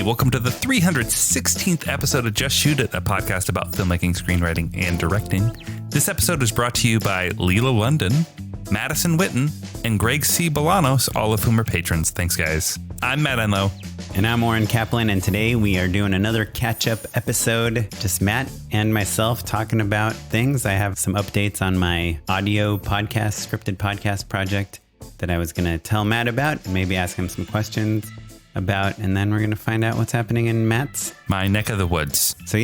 welcome to the 316th episode of Just Shoot It, a podcast about filmmaking, screenwriting, and directing. This episode is brought to you by Leela London, Madison Witten, and Greg C. Bolanos, all of whom are patrons. Thanks, guys. I'm Matt Enlow. And I'm Oren Kaplan, and today we are doing another catch-up episode. Just Matt and myself talking about things. I have some updates on my audio podcast, scripted podcast project that I was going to tell Matt about, and maybe ask him some questions about, and then we're going to find out what's happening in Matt's. My neck of the woods. So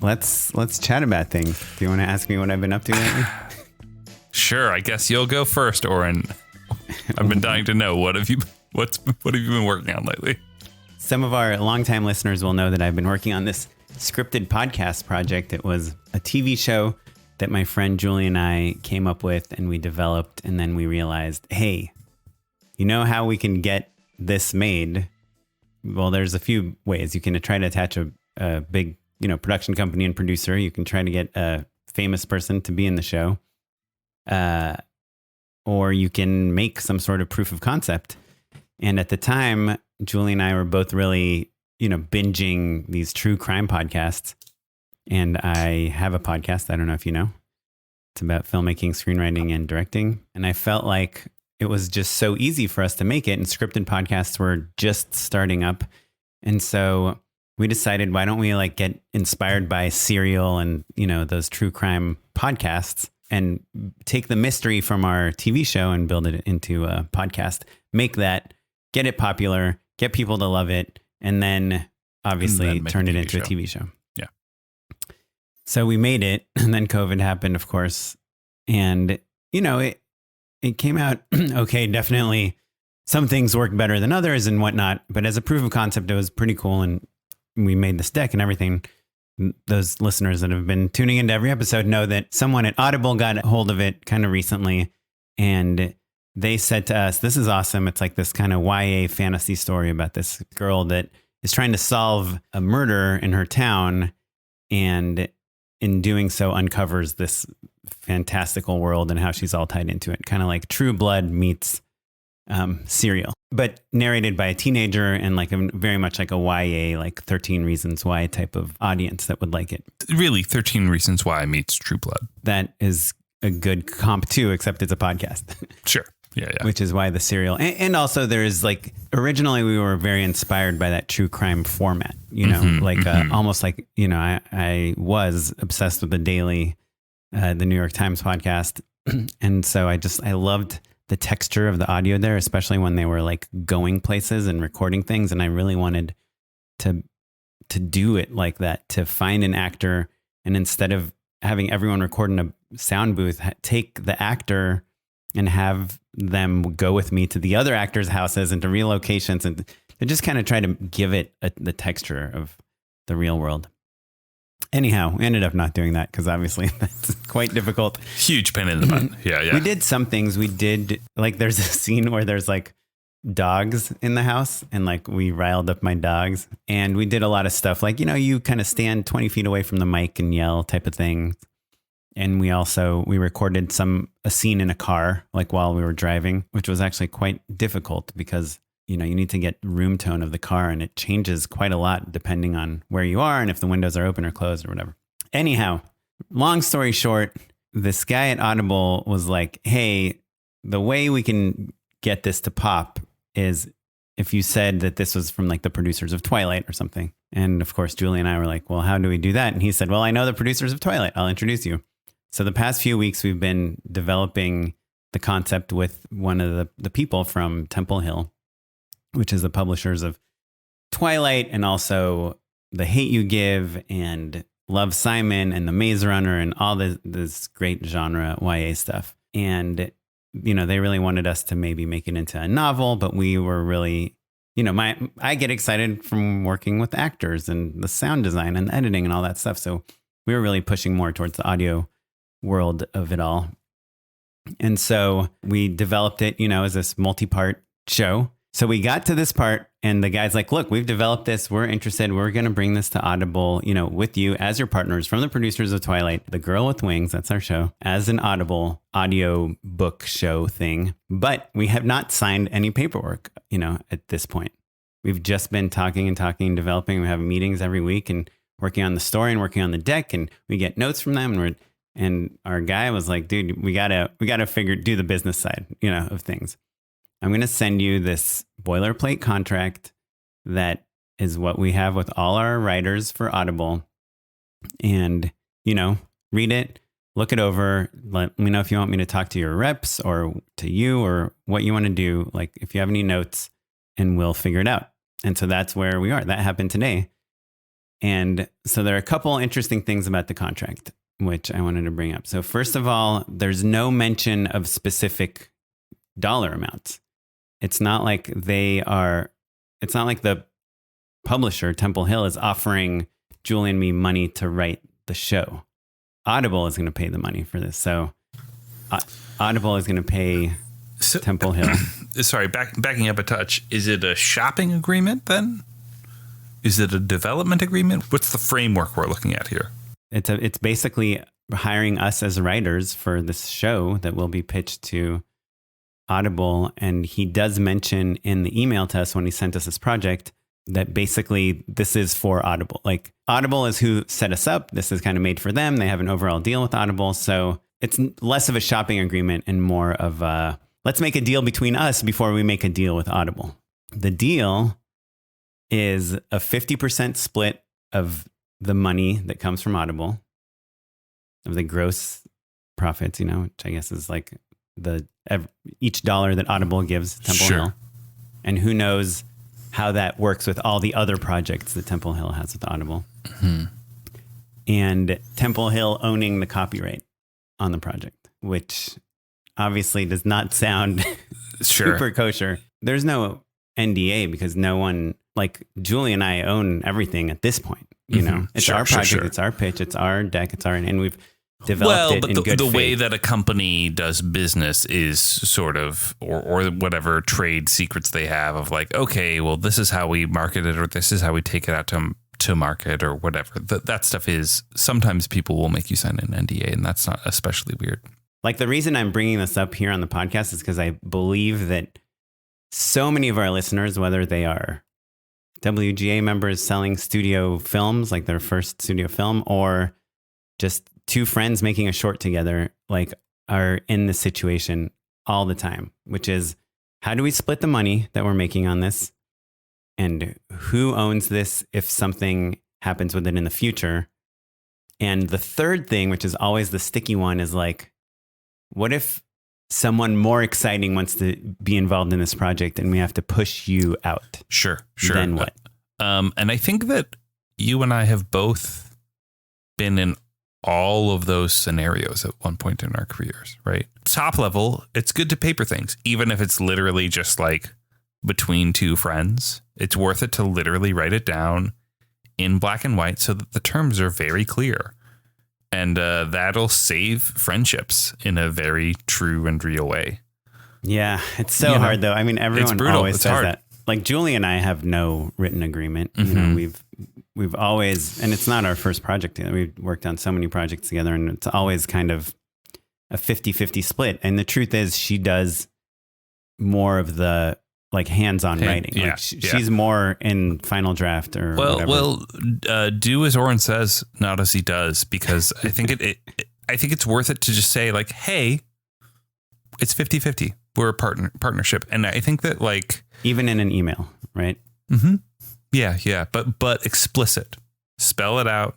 let's chat about things. Do you want to ask me what I've been up to lately? Sure, I guess you'll go first, Oren. I've been dying to know what have you been working on lately? Some of our longtime listeners will know that I've been working on this scripted podcast project. It was a TV show that my friend Julie and I came up with and we developed, and then we realized, hey, you know how we can get this made? Well, there's a few ways. You can try to attach a big, production company and producer. You can try to get a famous person to be in the show. Or you can make some sort of proof of concept. And at the time, Julie and I were both really, binging these true crime podcasts. And I have a podcast, I don't know if you know. It's about filmmaking, screenwriting, and directing. And I felt like it was just so easy for us to make it. And scripted podcasts were just starting up. And so we decided, why don't we get inspired by Serial and, those true crime podcasts and take the mystery from our TV show and build it into a podcast, make that, get it popular, get people to love it, and then obviously turn it into a TV show. Yeah. So we made it, and then COVID happened, of course. And, it came out okay. Definitely some things worked better than others and whatnot. But as a proof of concept, it was pretty cool. And we made this deck and everything. Those listeners that have been tuning into every episode know that someone at Audible got a hold of it kind of recently. And they said to us, this is awesome. It's like this kind of YA fantasy story about this girl that is trying to solve a murder in her town. And in doing so, uncovers this fantastical world and how she's all tied into it. Kind of like True Blood meets Serial, but narrated by a teenager and very much like a YA, 13 Reasons Why type of audience that would like it. Really, 13 Reasons Why meets True Blood. That is a good comp too, except it's a podcast. Sure. Yeah. Which is why the Serial. And also there is originally we were very inspired by that true crime format, almost like, I was obsessed with the Daily, the New York Times podcast. And so I loved the texture of the audio there, especially when they were going places and recording things. And I really wanted to do it like that, to find an actor. And instead of having everyone record in a sound booth, take the actor and have them go with me to the other actors' houses and to real locations, and to just kind of try to give it the texture of the real world. Anyhow, we ended up not doing that because obviously that's quite difficult. Huge pain in the butt. Yeah. We did some things. We did, there's a scene where there's dogs in the house, and we riled up my dogs, and we did a lot of stuff you kind of stand 20 feet away from the mic and yell type of thing. And we recorded a scene in a car, while we were driving, which was actually quite difficult because, you need to get room tone of the car, and it changes quite a lot depending on where you are and if the windows are open or closed or whatever. Anyhow, long story short, this guy at Audible was like, hey, the way we can get this to pop is if you said that this was from the producers of Twilight or something. And of course, Julie and I were like, well, how do we do that? And he said, well, I know the producers of Twilight. I'll introduce you. So the past few weeks, we've been developing the concept with one of the people from Temple Hill, which is the publishers of Twilight and also The Hate You Give and Love, Simon and The Maze Runner and all this great genre YA stuff. And, they really wanted us to maybe make it into a novel, but we were really, I get excited from working with actors and the sound design and editing and all that stuff. So we were really pushing more towards the audio world of it all. And so we developed it, as this multi-part show. So we got to this part and the guy's like, look, we've developed this. We're interested. We're going to bring this to Audible, with you as your partners from the producers of Twilight, The Girl with Wings. That's our show, as an Audible audio book show thing. But we have not signed any paperwork, at this point. we've just been talking and developing. We have meetings every week and working on the story and working on the deck, and we get notes from them. And our guy was like, dude, we gotta do the business side, of things. I'm going to send you this boilerplate contract that is what we have with all our writers for Audible. And, read it, look it over. Let me know if you want me to talk to your reps or to you or what you want to do. Like if you have any notes, and we'll figure it out. And so that's where we are. That happened today. And so there are a couple interesting things about the contract, which I wanted to bring up. So first of all, there's no mention of specific dollar amounts. It's not like the publisher, Temple Hill, is offering Julie and me money to write the show. Audible is going to pay the money for this. So Audible is going to pay Temple Hill. Sorry, backing up a touch. Is it a shopping agreement then? Is it a development agreement? What's the framework we're looking at here? It's basically hiring us as writers for this show that will be pitched to Audible. And he does mention in the email to us when he sent us this project that basically this is for Audible. Like Audible is who set us up. This is kind of made for them. They have an overall deal with Audible. So it's less of a shopping agreement and more of let's make a deal between us before we make a deal with Audible. The deal is a 50% split of the money that comes from Audible, of the gross profits, which I guess is like each dollar that Audible gives Temple Hill. And who knows how that works with all the other projects that Temple Hill has with Audible. Mm-hmm. And Temple Hill owning the copyright on the project, which obviously does not sound super kosher. There's no NDA because no one, like Julie and I own everything at this point. It's our project, it's our pitch, it's our deck, and we've developed it in good faith. The way that a company does business is sort of, or whatever trade secrets they have of like, okay, well, this is how we market it, or this is how we take it out to market, or whatever. That stuff is, sometimes people will make you sign an NDA, and that's not especially weird. Like the reason I'm bringing this up here on the podcast is because I believe that so many of our listeners, whether they are WGA members selling studio films, like their first studio film, or just two friends making a short together, like are in this situation all the time, which is how do we split the money that we're making on this? And who owns this if something happens with it in the future? And the third thing, which is always the sticky one, is like, what if someone more exciting wants to be involved in this project and we have to push you out? Sure. Then what? And I think that you and I have both been in all of those scenarios at one point in our careers, right? Top level, it's good to paper things, even if it's literally just like between two friends. It's worth it to literally write it down in black and white so that the terms are very clear. And that'll save friendships in a very true and real way. Yeah, it's so hard though. I mean, everyone always says that. Like Julie and I have no written agreement. Mm-hmm. We've always, and it's not our first project. We've worked on so many projects together, and it's always kind of a 50-50 split. And the truth is, she does more of the like hands-on writing. Yeah, like she's more in final draft or whatever. Well, do as Oren says, not as he does, because I think I think it's worth it to just say like, hey, it's 50-50. We're a partnership. And I think that like, even in an email, right? Mm-hmm. Yeah. But explicit, spell it out.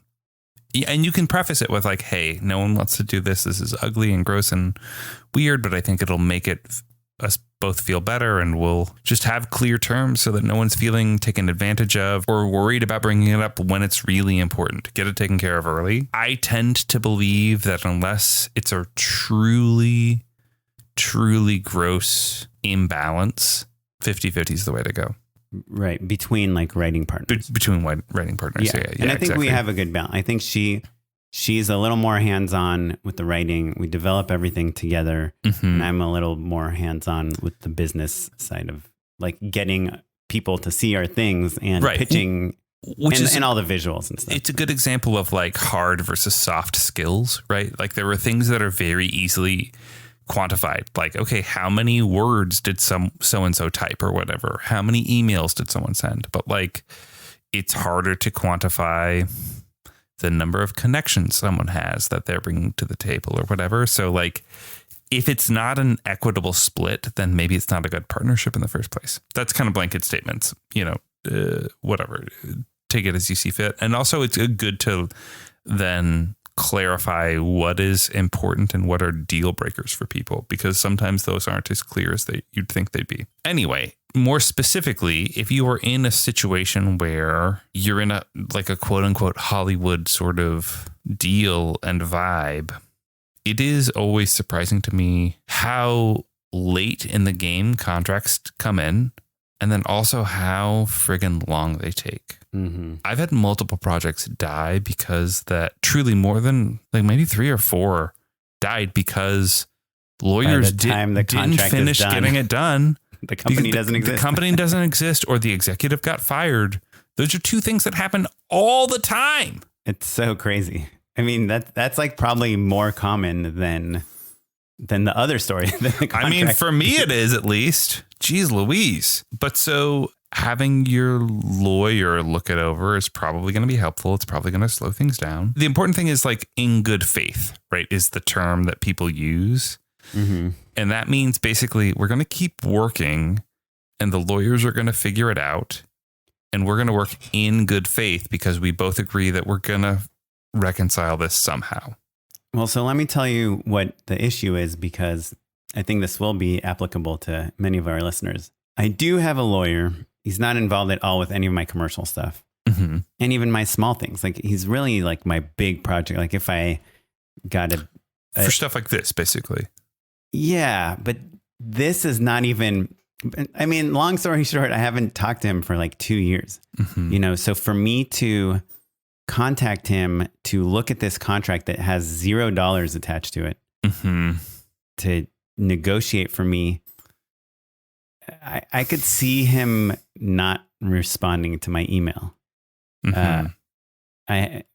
And you can preface it with like, hey, no one wants to do this. This is ugly and gross and weird, but I think it'll make us both feel better, and we'll just have clear terms so that no one's feeling taken advantage of or worried about bringing it up when it's really important. Get it taken care of early. I tend to believe that unless it's a truly gross imbalance, 50-50 is the way to go. Right. Between like writing partners. Between writing partners. Yeah. And I think we have a good balance. I think she's a little more hands-on with the writing. We develop everything together. Mm-hmm. And I'm a little more hands-on with the business side of like getting people to see our things and pitching and all the visuals and stuff. It's a good example of like hard versus soft skills, right? Like there are things that are very easily quantified. Like, okay, how many words did so-and-so type or whatever? How many emails did someone send? But like, it's harder to quantify the number of connections someone has that they're bringing to the table or whatever. So like, if it's not an equitable split, then maybe it's not a good partnership in the first place. That's kind of blanket statements, whatever. Take it as you see fit. And also it's good to then clarify what is important and what are deal breakers for people, because sometimes those aren't as clear as you'd think they'd be. Anyway, more specifically, if you are in a situation where you're in a quote unquote Hollywood sort of deal and vibe, it is always surprising to me how late in the game contracts come in, and then also how friggin' long they take. Mm-hmm. I've had multiple projects die because that truly more than like maybe 3 or 4 died because lawyers didn't finish getting it done. The company doesn't exist. The company doesn't exist, or the executive got fired. Those are 2 things that happen all the time. It's so crazy. I mean, that's like probably more common than the other story. I mean, for me, it is at least. Jeez Louise. But so having your lawyer look it over is probably going to be helpful. It's probably going to slow things down. The important thing is like in good faith, right, is the term that people use. Mm-hmm. And that means basically we're going to keep working and the lawyers are going to figure it out. And we're going to work in good faith because we both agree that we're going to reconcile this somehow. Well, so let me tell you what the issue is, because I think this will be applicable to many of our listeners. I do have a lawyer. He's not involved at all with any of my commercial stuff. Mm-hmm. And even my small things. Like he's really like my big project. Like if I got for stuff like this, basically. Yeah. But this is not even, I mean, long story short, I haven't talked to him for like 2 years, mm-hmm. So for me to contact him to look at this contract that has $0 attached to it, mm-hmm. to negotiate for me, I could see him not responding to my email, mm-hmm.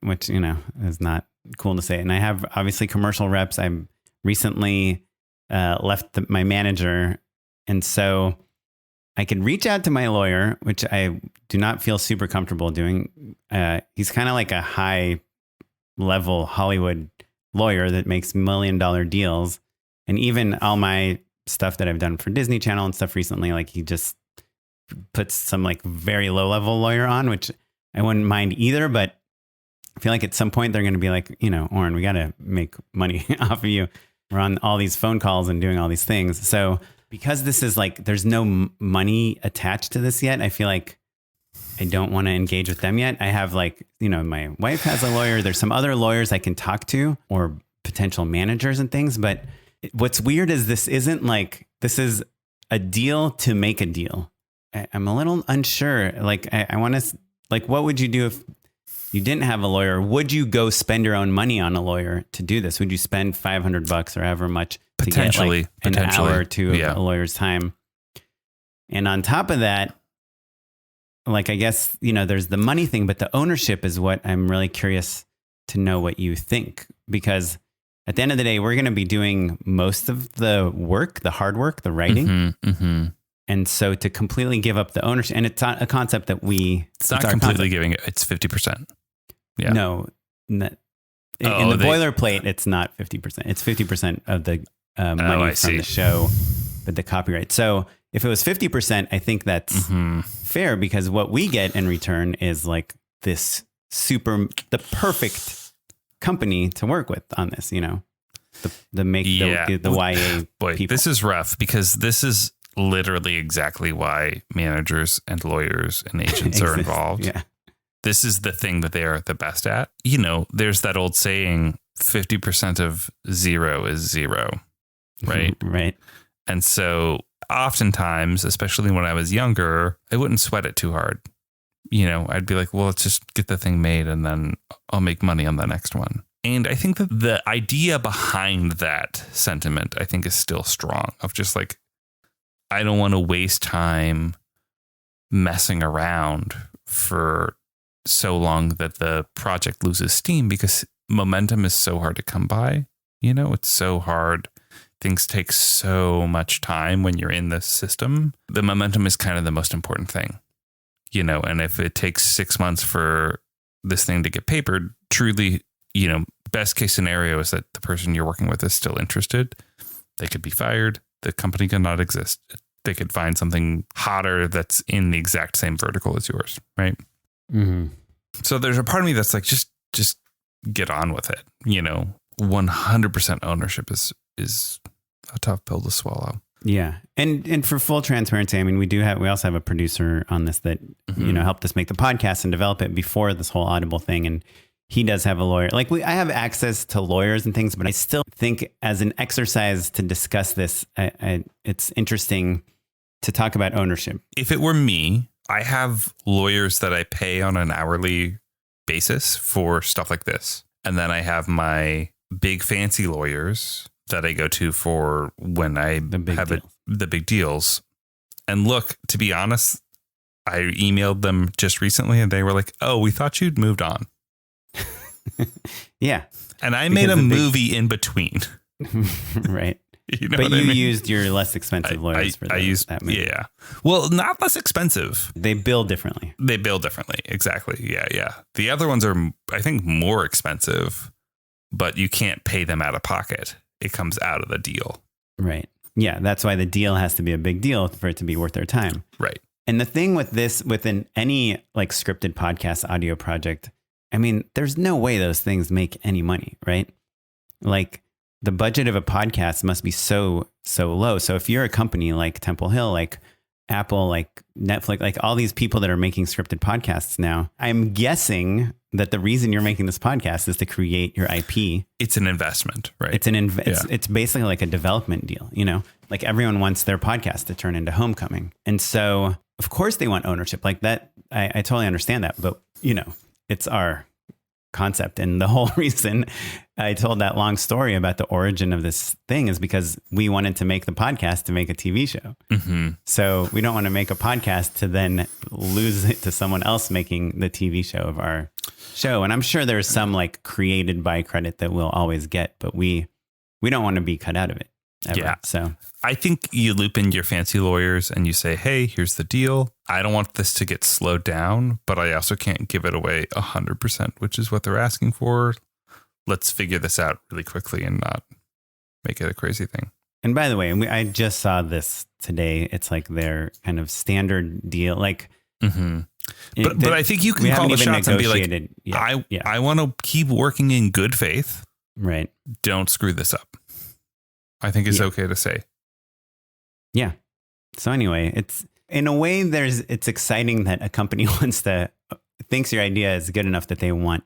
Which, is not cool to say. And I have obviously commercial reps. I've recently left my manager. And so I could reach out to my lawyer, which I do not feel super comfortable doing. He's kind of like a high level Hollywood lawyer that makes $1 million deals. And even all my stuff that I've done for Disney Channel and stuff recently, like he just puts some like very low level lawyer on, which I wouldn't mind either. But I feel like at some point they're going to be like, Oren, we got to make money off of you. We're on all these phone calls and doing all these things. So because this is like, there's no money attached to this yet, I feel like I don't want to engage with them yet. I have like, my wife has a lawyer. There's some other lawyers I can talk to, or potential managers and things. But what's weird is this isn't like, this is a deal to make a deal. I'm a little unsure. Like, I want to, like, what would you do if you didn't have a lawyer? Would you go spend your own money on a lawyer to do this? Would you spend $500 or however much to get like an hour or two of a lawyer's time? And on top of that, like, I guess, there's the money thing, but the ownership is what I'm really curious to know what you think, because at the end of the day, we're going to be doing most of the work, the hard work, the writing. Mm-hmm, mm-hmm. And so to completely give up the ownership, and it's not a concept that it's not completely giving it. It's 50%. Yeah. No, in the boilerplate, it's not 50%. It's 50% of the money from the show, but the copyright. So if it was 50%, I think that's mm-hmm. fair, because what we get in return is like the perfect company to work with on this, the YA Boy, people. This is rough, because this is literally exactly why managers and lawyers and agents are involved. Yeah. This is the thing that they are the best at. There's that old saying, 50% of zero is zero, right? Right. And so oftentimes, especially when I was younger, I wouldn't sweat it too hard. I'd be like, well, let's just get the thing made and then I'll make money on the next one. And I think that the idea behind that sentiment, I think, is still strong, of just like, I don't want to waste time messing around for so long that the project loses steam, because momentum is so hard to come by. It's so hard. things take so much time when you're in the system. The momentum is kind of the most important thing, you know, and if it takes 6 months for this thing to get papered, truly, you know, best case scenario is that the person you're working with is still interested. They could be fired. The company cannot exist. They could find something hotter that's in the exact same vertical as yours, right? Mm-hmm. So there's a part of me that's like, just get on with it. You know, 100% ownership is a tough pill to swallow. Yeah. And for full transparency, I mean, we also have a producer on this that, you know, helped us make the podcast and develop it before this whole Audible thing. And he does have a lawyer. Like I have access to lawyers and things, but I still think as an exercise to discuss this, it's interesting to talk about ownership. If it were me, I have lawyers that I pay on an hourly basis for stuff like this. And then I have my big fancy lawyers that I go to for when I have the big deals. And look, to be honest, I emailed them just recently and they were like, oh, we thought you'd moved on. Yeah. And I made a movie in between. Right. You know but you I mean? used your less expensive lawyers for that movie. Yeah. Well, not less expensive. They bill differently. Exactly. Yeah. The other ones are, I think, more expensive, but you can't pay them out of pocket. It comes out of the deal. Right. Yeah. That's why the deal has to be a big deal for it to be worth their time. Right. And the thing with this, within any like scripted podcast audio project, I mean, there's no way those things make any money, right? Like the budget of a podcast must be so low. So if you're a company like Temple Hill, like Apple, like Netflix, like all these people that are making scripted podcasts now, I'm guessing that the reason you're making this podcast is to create your IP. It's an investment, right? It's basically like a development deal, you know, like everyone wants their podcast to turn into Homecoming. And so of course they want ownership like that. I totally understand that, but you know, it's our concept. And the whole reason I told that long story about the origin of this thing is because we wanted to make the podcast to make a TV show. Mm-hmm. So we don't want to make a podcast to then lose it to someone else making the TV show of our show. And I'm sure there's some like created by credit that we'll always get, but we don't want to be cut out of it ever. Yeah. So I think you loop in your fancy lawyers and you say, hey, here's the deal. I don't want this to get slowed down, but I also can't give it away 100%, which is what they're asking for. Let's figure this out really quickly and not make it a crazy thing. And by the way, I just saw this today. It's like their kind of standard deal. Like, but I think you can call the shots and be like, I want to keep working in good faith. Right. Don't screw this up. I think it's okay to say. Yeah. So anyway, it's in a way it's exciting that a company thinks your idea is good enough that they want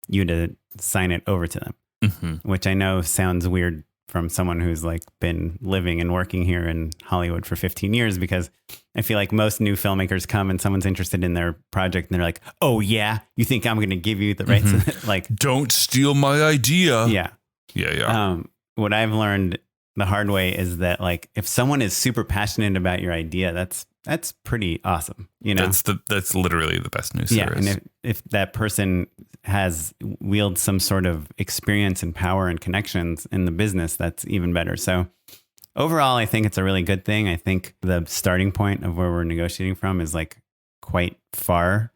you to sign it over to them, which I know sounds weird from someone who's like been living and working here in Hollywood for 15 years, because I feel like most new filmmakers come and someone's interested in their project and they're like, oh yeah, you think I'm going to give you the rights? Like, don't steal my idea. Yeah. Yeah. What I've learned the hard way is that like, if someone is super passionate about your idea, that's pretty awesome. You know, that's literally the best news there is. And if that person has wields some sort of experience and power and connections in the business, that's even better. So overall, I think it's a really good thing. I think the starting point of where we're negotiating from is like quite far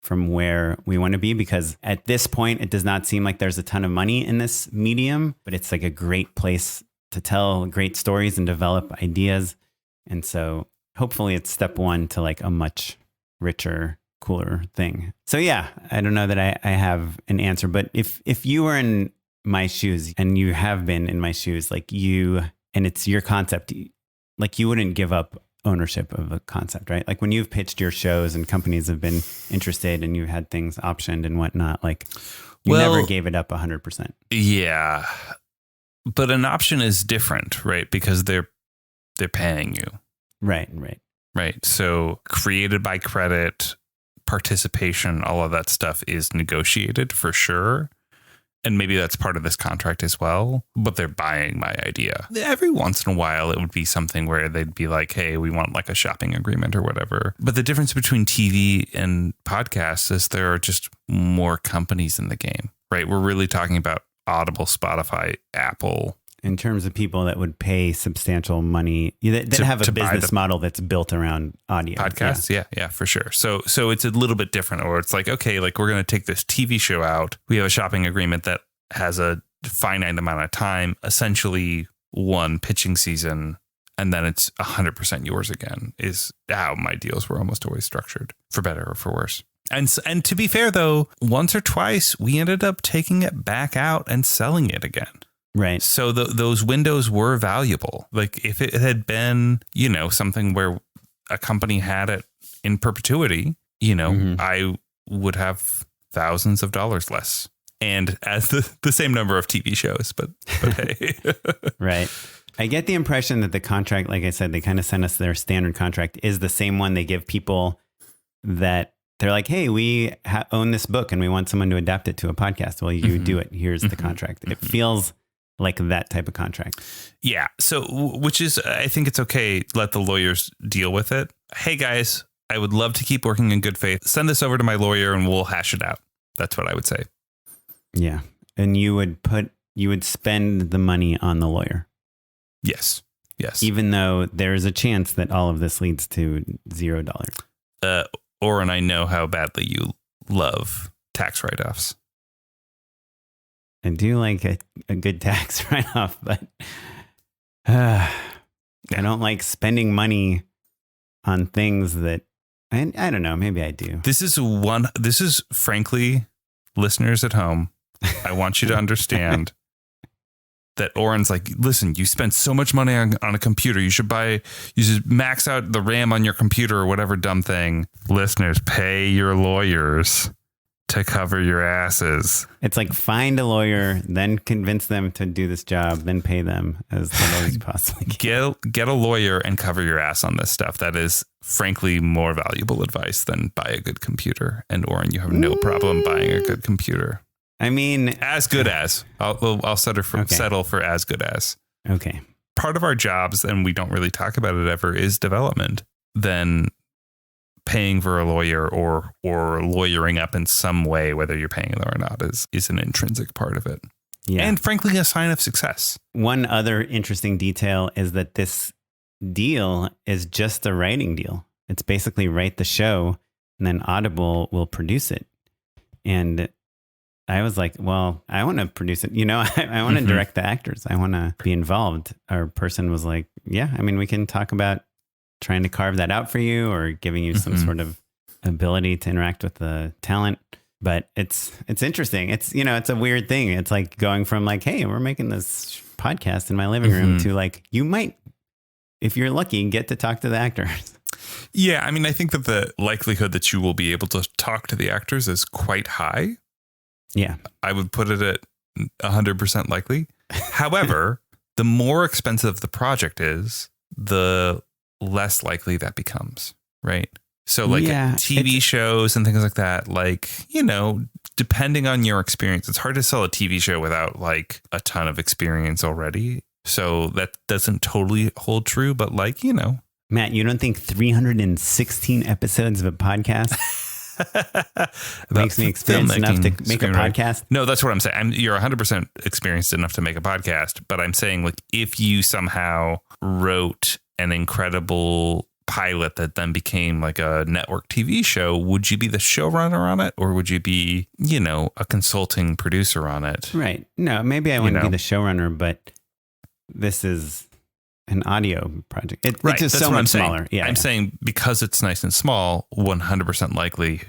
from where we want to be, because at this point, it does not seem like there's a ton of money in this medium, but it's like a great place to tell great stories and develop ideas. And so hopefully it's step one to like a much richer, cooler thing. So yeah, I don't know that I have an answer, but if you were in my shoes, and you have been in my shoes, like and it's your concept, like you wouldn't give up ownership of a concept, right? Like when you've pitched your shows and companies have been interested and you had things optioned and whatnot, like you never gave it up 100%. Yeah. But an option is different, right? Because they're paying you. Right. So created by credit, participation, all of that stuff is negotiated for sure. And maybe that's part of this contract as well, but they're buying my idea. Every once in a while, it would be something where they'd be like, hey, we want like a shopping agreement or whatever. But the difference between TV and podcasts is there are just more companies in the game, right? We're really talking about Audible, Spotify, Apple, in terms of people that would pay substantial money that have a business model that's built around audio podcasts. Yeah, for sure. So it's a little bit different, or it's like, okay, like we're going to take this TV show out. We have a shopping agreement that has a finite amount of time, essentially one pitching season, and then it's 100% yours again, is how my deals were almost always structured, for better or for worse. And to be fair, though, once or twice we ended up taking it back out and selling it again. Right. So those windows were valuable. Like if it had been, something where a company had it in perpetuity, I would have thousands of dollars less. And as the same number of TV shows, but hey. Right. I get the impression that the contract, like I said, they kind of send us their standard contract is the same one they give people that they're like, hey, we own this book and we want someone to adapt it to a podcast. Well, you do it. Here's the contract. It feels like that type of contract. Yeah. So, which is, I think it's okay. Let the lawyers deal with it. Hey, guys, I would love to keep working in good faith. Send this over to my lawyer and we'll hash it out. That's what I would say. Yeah. And you would spend the money on the lawyer. Yes. Even though there's a chance that all of this leads to $0. Oren, I know how badly you love tax write-offs. I do like a good tax write-off, but I don't like spending money on things that I don't know. Maybe I do. This is frankly, listeners at home, I want you to understand that Oren's like, listen, you spent so much money on a computer. You should max out the RAM on your computer or whatever dumb thing. Listeners, pay your lawyers to cover your asses. It's like find a lawyer, then convince them to do this job, then pay them as little as you possibly can. Get a lawyer and cover your ass on this stuff. That is frankly more valuable advice than buy a good computer. And Oren, you have no problem buying a good computer. I mean, as good as I'll settle for as good as. Okay. Part of our jobs, and we don't really talk about it ever, is development. Then paying for a lawyer or lawyering up in some way, whether you're paying them or not, is an intrinsic part of it. Yeah. And frankly, a sign of success. One other interesting detail is that this deal is just a writing deal. It's basically write the show and then Audible will produce it. And I was like, well, I want to produce it. I want to direct the actors. I want to be involved. Our person was like, yeah, I mean, we can talk about trying to carve that out for you or giving you some sort of ability to interact with the talent. But it's interesting. It's a weird thing. It's like going from like, hey, we're making this podcast in my living room to like, you might, if you're lucky, get to talk to the actors. Yeah. I mean, I think that the likelihood that you will be able to talk to the actors is quite high. Yeah. I would put it at 100% likely. However, the more expensive the project is, the less likely that becomes, right? So like TV shows and things like that, like, depending on your experience, it's hard to sell a TV show without like a ton of experience already. So that doesn't totally hold true, but like, Matt, you don't think 316 episodes of a podcast makes me experienced enough to make a podcast? No, that's what I'm saying. You're 100% experienced enough to make a podcast, but I'm saying like if you somehow wrote an incredible pilot that then became like a network TV show, would you be the showrunner on it or would you be, a consulting producer on it? Right. No, maybe I wouldn't be the showrunner, but this is an audio project. It's just so much smaller. Yeah, I'm saying because it's nice and small, 100% likely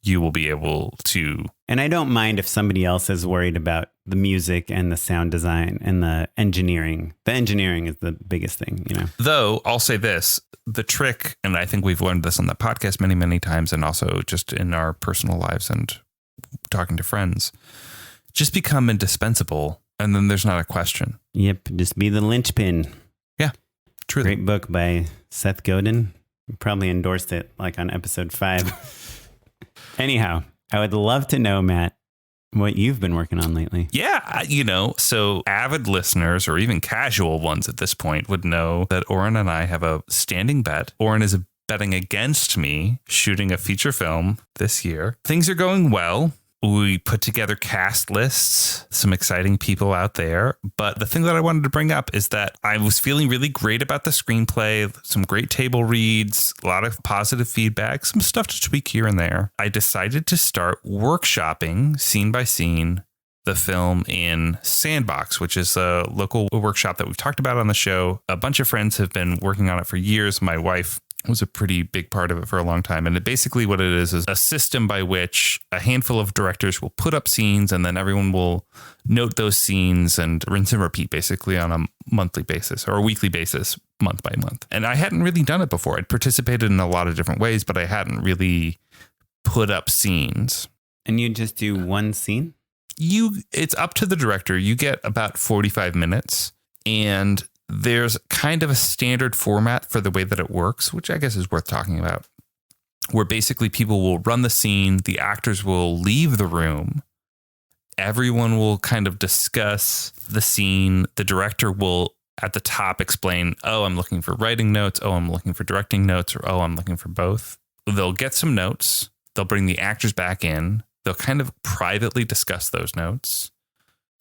you will be able to. And I don't mind if somebody else is worried about the music and the sound design and the engineering. The engineering is the biggest thing, Though I'll say this, the trick, and I think we've learned this on the podcast many, many times, and also just in our personal lives and talking to friends, just become indispensable. And then there's not a question. Yep. Just be the linchpin. Yeah. Truly. Great book by Seth Godin. We probably endorsed it like on episode 5. Anyhow, I would love to know, Matt, what you've been working on lately. Yeah. So avid listeners or even casual ones at this point would know that Oren and I have a standing bet. Oren is betting against me shooting a feature film this year. Things are going well. We put together cast lists, some exciting people out there. But the thing that I wanted to bring up is that I was feeling really great about the screenplay, some great table reads, a lot of positive feedback, some stuff to tweak here and there. I decided to start workshopping scene by scene the film in Sandbox, which is a local workshop that we've talked about on the show. A bunch of friends have been working on it for years. My wife was a pretty big part of it for a long time. And basically what it is a system by which a handful of directors will put up scenes and then everyone will note those scenes and rinse and repeat basically on a monthly basis or a weekly basis, month by month. And I hadn't really done it before. I'd participated in a lot of different ways, but I hadn't really put up scenes. And you just do one scene? It's up to the director. You get about 45 minutes and there's kind of a standard format for the way that it works, which I guess is worth talking about, where basically people will run the scene. The actors will leave the room. Everyone will kind of discuss the scene. The director will at the top explain, oh, I'm looking for writing notes. Oh, I'm looking for directing notes, or oh, I'm looking for both. They'll get some notes. They'll bring the actors back in. They'll kind of privately discuss those notes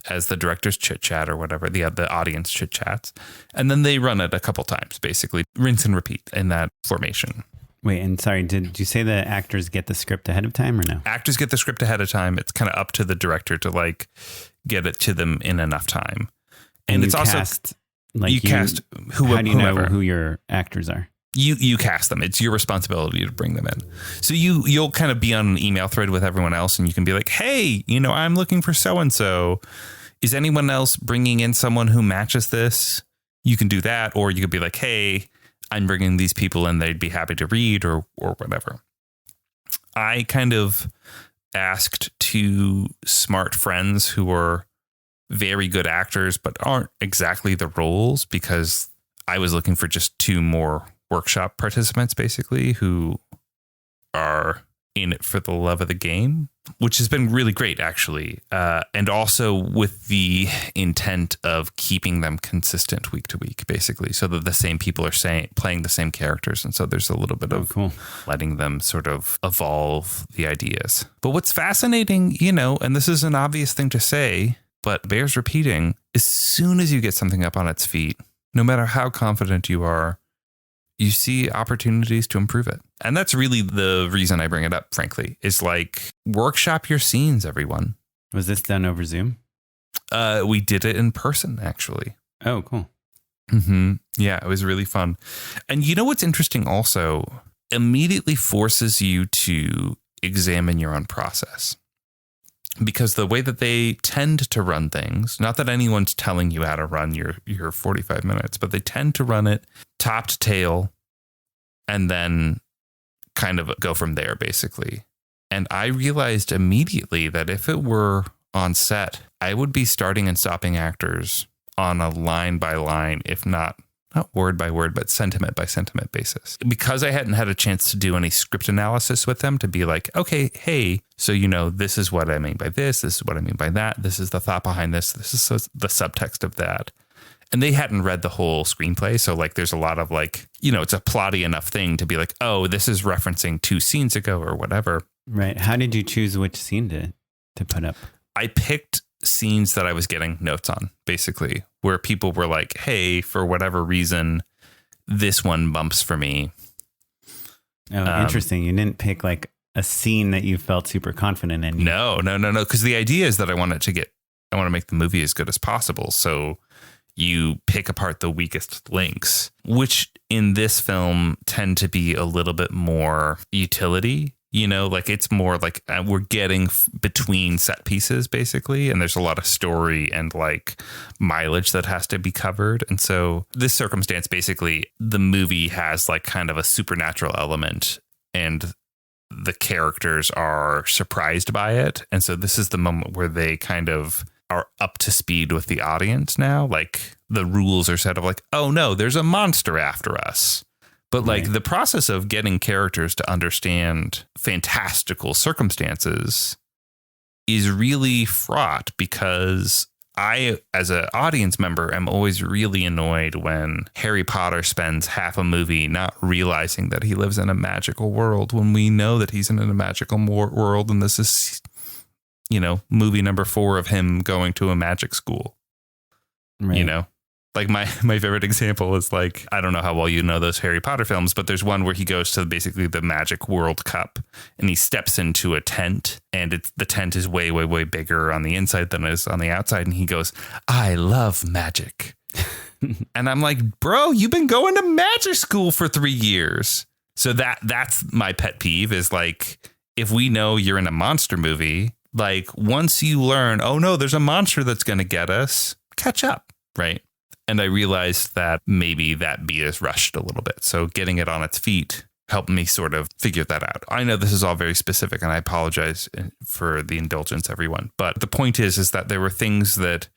as the director's chit chat or whatever, the audience chit chats. And then they run it a couple times, basically rinse and repeat in that formation. Wait, and sorry, did you say the actors get the script ahead of time or no? Actors get the script ahead of time. It's kind of up to the director to like get it to them in enough time. And it's also you cast how do you know who your actors are? You cast them. It's your responsibility to bring them in. So you'll kind of be on an email thread with everyone else and you can be like, hey, I'm looking for so-and-so. Is anyone else bringing in someone who matches this? You can do that. Or you could be like, hey, I'm bringing these people in. They'd be happy to read or whatever. I kind of asked two smart friends who are very good actors, but aren't exactly the roles because I was looking for just two more workshop participants basically who are in it for the love of the game, which has been really great actually. And also with the intent of keeping them consistent week to week, basically, so that the same people are playing the same characters. And so there's a little bit of letting them sort of evolve the ideas. But what's fascinating, and this is an obvious thing to say, but bears repeating, as soon as you get something up on its feet, no matter how confident you are, you see opportunities to improve it. And that's really the reason I bring it up, frankly, is like workshop your scenes, everyone. Was this done over Zoom? We did it in person, actually. Oh, cool. Mm-hmm. Yeah, it was really fun. And what's interesting also, immediately forces you to examine your own process. Because the way that they tend to run things, not that anyone's telling you how to run your 45 minutes, but they tend to run it top to tail and then kind of go from there, basically. And I realized immediately that if it were on set, I would be starting and stopping actors on a line by line, if not word by word, but sentiment by sentiment basis. Because I hadn't had a chance to do any script analysis with them to be like, okay, hey, so this is what I mean by this is what I mean by that. This is the thought behind this. This is the subtext of that. And they hadn't read the whole screenplay. So like there's a lot of like, it's a plotty enough thing to be like, oh, this is referencing 2 scenes ago or whatever. Right. How did you choose which scene to put up? I picked scenes that I was getting notes on, basically, where people were like, hey, for whatever reason, this one bumps for me. Oh, interesting. You didn't pick like a scene that you felt super confident in. No. Because the idea is that I want to make the movie as good as possible. So you pick apart the weakest links, which in this film tend to be a little bit more utility. Like it's more like we're getting between set pieces, basically. And there's a lot of story and like mileage that has to be covered. And so this circumstance, basically, the movie has like kind of a supernatural element and the characters are surprised by it. And so this is the moment where they kind of are up to speed with the audience now. Like the rules are set of like, oh, no, there's a monster after us. But like the process of getting characters to understand fantastical circumstances is really fraught because I, as an audience member, am always really annoyed when Harry Potter spends half a movie not realizing that he lives in a magical world when we know that he's in a magical world and this is movie number 4 of him going to a magic school. Right. Like my favorite example is like, I don't know how well you know those Harry Potter films, but there's one where he goes to basically the Magic World Cup and he steps into a tent, and the tent is way, way, way bigger on the inside than it is on the outside. And he goes, "I love magic." And I'm like, bro, you've been going to magic school for 3 years. So that's my pet peeve is like, if we know you're in a monster movie, like once you learn, oh no, there's a monster that's going to get us, catch up. Right. And I realized that maybe that beat is rushed a little bit. So getting it on its feet helped me sort of figure that out. I know this is all very specific, and I apologize for the indulgence, everyone. But the point is that there were things that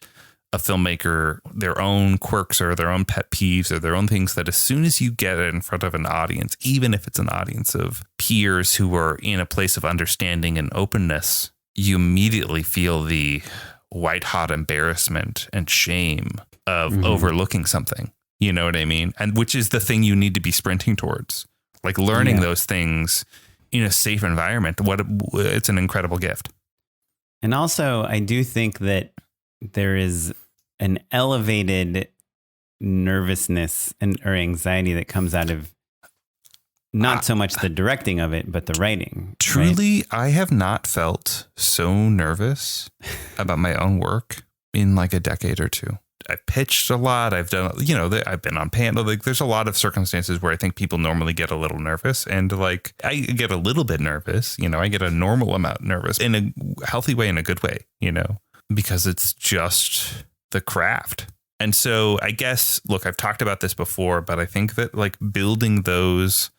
a filmmaker, their own quirks or their own pet peeves or their own things that as soon as you get it in front of an audience, even if it's an audience of peers who are in a place of understanding and openness, you immediately feel the white hot embarrassment and shame of overlooking something. You know what I mean? And which is the thing you need to be sprinting towards, like learning those things in a safe environment. It's an incredible gift. And also, I do think that there is an elevated nervousness or anxiety that comes out of not so much the directing of it, but the writing. Truly, right? I have not felt so nervous about my own work in like a decade or two. I've pitched a lot. I've done, I've been on panel. Like there's a lot of circumstances where I think people normally get a little nervous, and like I get a little bit nervous, I get a normal amount nervous in a healthy way, in a good way, because it's just the craft. And so I guess, look, I've talked about this before, but I think that like building those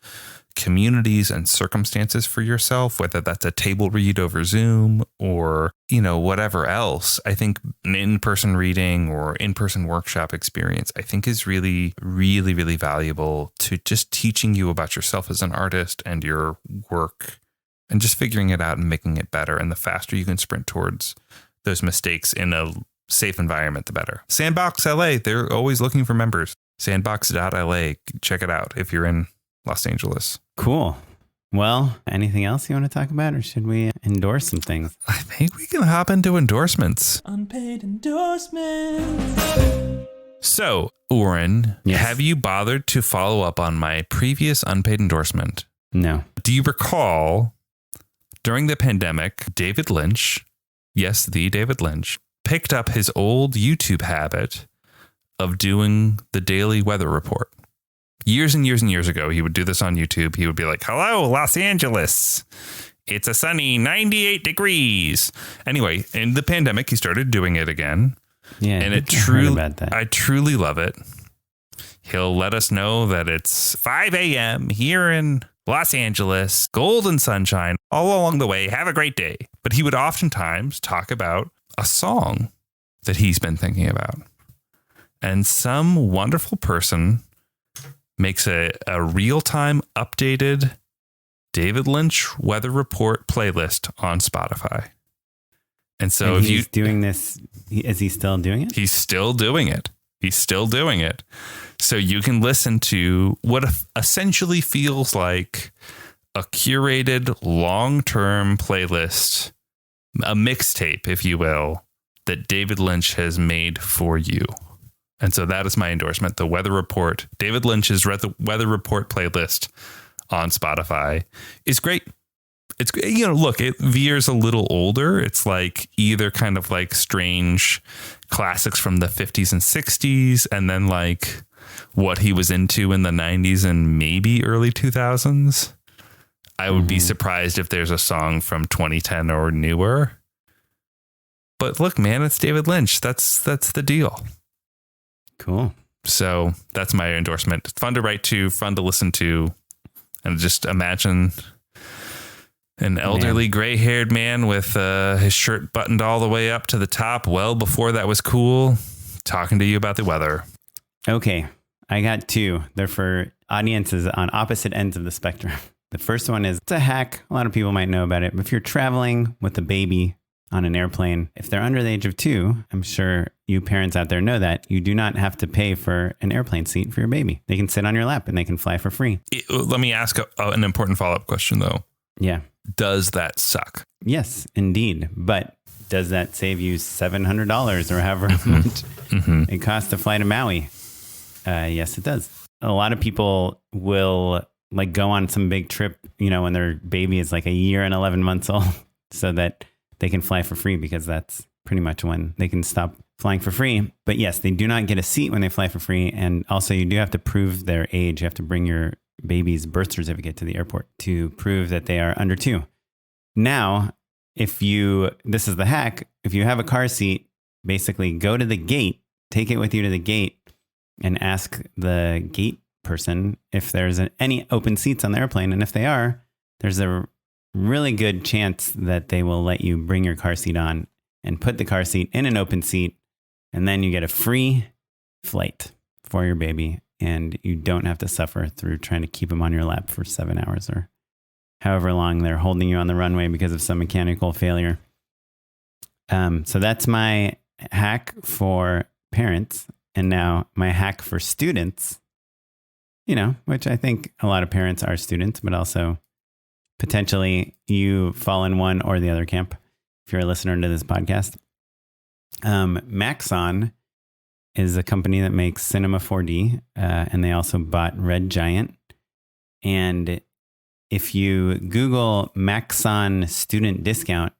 communities and circumstances for yourself, whether that's a table read over Zoom or, whatever else, I think an in-person reading or in-person workshop experience, I think is really, really, really valuable to just teaching you about yourself as an artist and your work and just figuring it out and making it better. And the faster you can sprint towards those mistakes in a safe environment, the better. Sandbox LA, they're always looking for members. Sandbox.la. Check it out if you're in Los Angeles. Cool. Well, anything else you want to talk about, or should we endorse some things? I think we can hop into endorsements. Unpaid endorsements. So, Oren, yes. Have you bothered to follow up on my previous unpaid endorsement? No. Do you recall during the pandemic, David Lynch, yes, the David Lynch, picked up his old YouTube habit of doing the daily weather report? Years and years and years ago, he would do this on YouTube. He would be like, "Hello, Los Angeles. It's a sunny 98 degrees." Anyway, in the pandemic, he started doing it again. Yeah. And I truly love it. He'll let us know that it's 5 a.m. here in Los Angeles, golden sunshine all along the way. Have a great day. But he would oftentimes talk about a song that he's been thinking about. And some wonderful person makes a real-time updated David Lynch weather report playlist on Spotify. And so if he's doing this, is he still doing it? He's still doing it. So you can listen to what essentially feels like a curated long-term playlist, a mixtape, if you will, that David Lynch has made for you. And so that is my endorsement. The Weather Report, David Lynch's Weather Report playlist on Spotify is great. It's, look, it veers a little older. It's like either kind of like strange classics from the 50s and 60s, and then like what he was into in the 90s and maybe early 2000s. I would be surprised if there's a song from 2010 or newer. But look, man, it's David Lynch. That's the deal. Cool. So that's my endorsement. It's fun to write to, fun to listen to, and just imagine an elderly gray-haired man with his shirt buttoned all the way up to the top, well before that was cool, talking to you about the weather. Okay, I got two. They're for audiences on opposite ends of the spectrum. The first one is, it's a hack. A lot of people might know about it. But if you're traveling with a baby on an airplane, if they're under the age of 2, I'm sure you parents out there know that you do not have to pay for an airplane seat for your baby. They can sit on your lap and they can fly for free. Let me ask an important follow-up question, though. Yeah. Does that suck? Yes, indeed. But does that save you $700 or however much it costs to fly to Maui? Yes, it does. A lot of people will like go on some big trip, when their baby is like a year and 11 months old so that they can fly for free, because that's pretty much when they can stop flying for free. But yes, they do not get a seat when they fly for free. And also you do have to prove their age. You have to bring your baby's birth certificate to the airport to prove that they are under 2. Now, this is the hack. If you have a car seat, basically go to the gate, take it with you to the gate, and ask the gate person if there's any open seats on the airplane. And if they are, there's a really good chance that they will let you bring your car seat on and put the car seat in an open seat. And then you get a free flight for your baby. And you don't have to suffer through trying to keep him on your lap for 7 hours or however long they're holding you on the runway because of some mechanical failure. So that's my hack for parents. And now my hack for students, which I think a lot of parents are students, but also potentially you fall in one or the other camp if you're a listener to this podcast. Maxon is a company that makes Cinema 4D, and they also bought Red Giant. And if you Google Maxon student discount,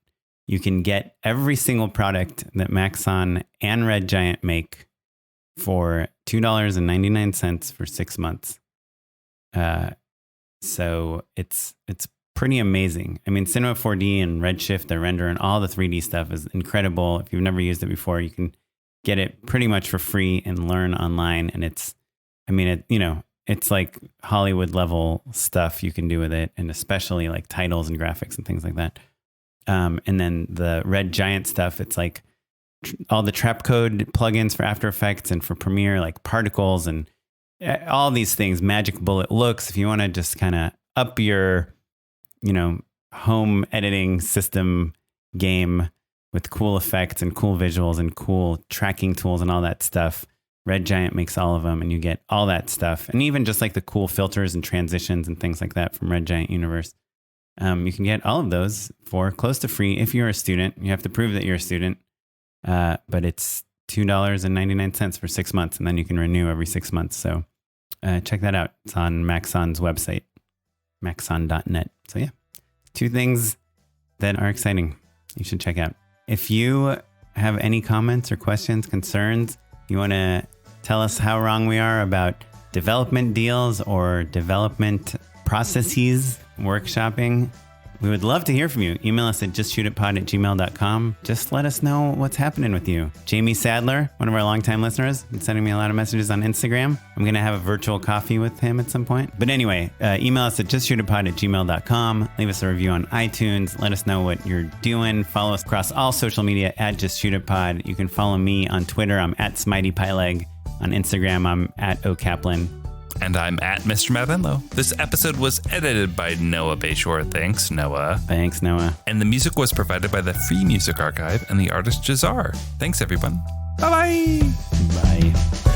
you can get every single product that Maxon and Red Giant make for $2.99 for 6 months. So it's pretty amazing. I mean, Cinema 4D and Redshift, the render and all the 3D stuff is incredible. If you've never used it before, you can get it pretty much for free and learn online. And it's like Hollywood level stuff you can do with it, and especially like titles and graphics and things like that. And then the Red Giant stuff, it's like all the trap code plugins for After Effects and for Premiere, like particles and all these things, magic bullet looks. If you want to just kind of up your, home editing system game with cool effects and cool visuals and cool tracking tools and all that stuff, Red Giant makes all of them, and you get all that stuff. And even just like the cool filters and transitions and things like that from Red Giant Universe. You can get all of those for close to free if you're a student. You have to prove that you're a student. But it's $2.99 for 6 months, and then you can renew every 6 months. So check that out. It's on Maxon's website, maxon.net. So yeah, 2 things that are exciting you should check out. If you have any comments or questions, concerns, you want to tell us how wrong we are about development deals or development processes, workshopping, we would love to hear from you. Email us at justshootitpod@gmail.com. Just let us know what's happening with you. Jamie Sadler, one of our longtime listeners, been sending me a lot of messages on Instagram. I'm going to have a virtual coffee with him at some point. But anyway, email us at justshootitpod@gmail.com. Leave us a review on iTunes. Let us know what you're doing. Follow us across all social media at justshootitpod. You can follow me on Twitter. I'm at SmiteyPyleg. On Instagram, I'm at OKaplan. And I'm at Mr. Matt Enlow. This episode was edited by Noah Bayshore. Thanks, Noah. Thanks, Noah. And the music was provided by the Free Music Archive and the artist Jazar. Thanks, everyone. Bye-bye. Bye.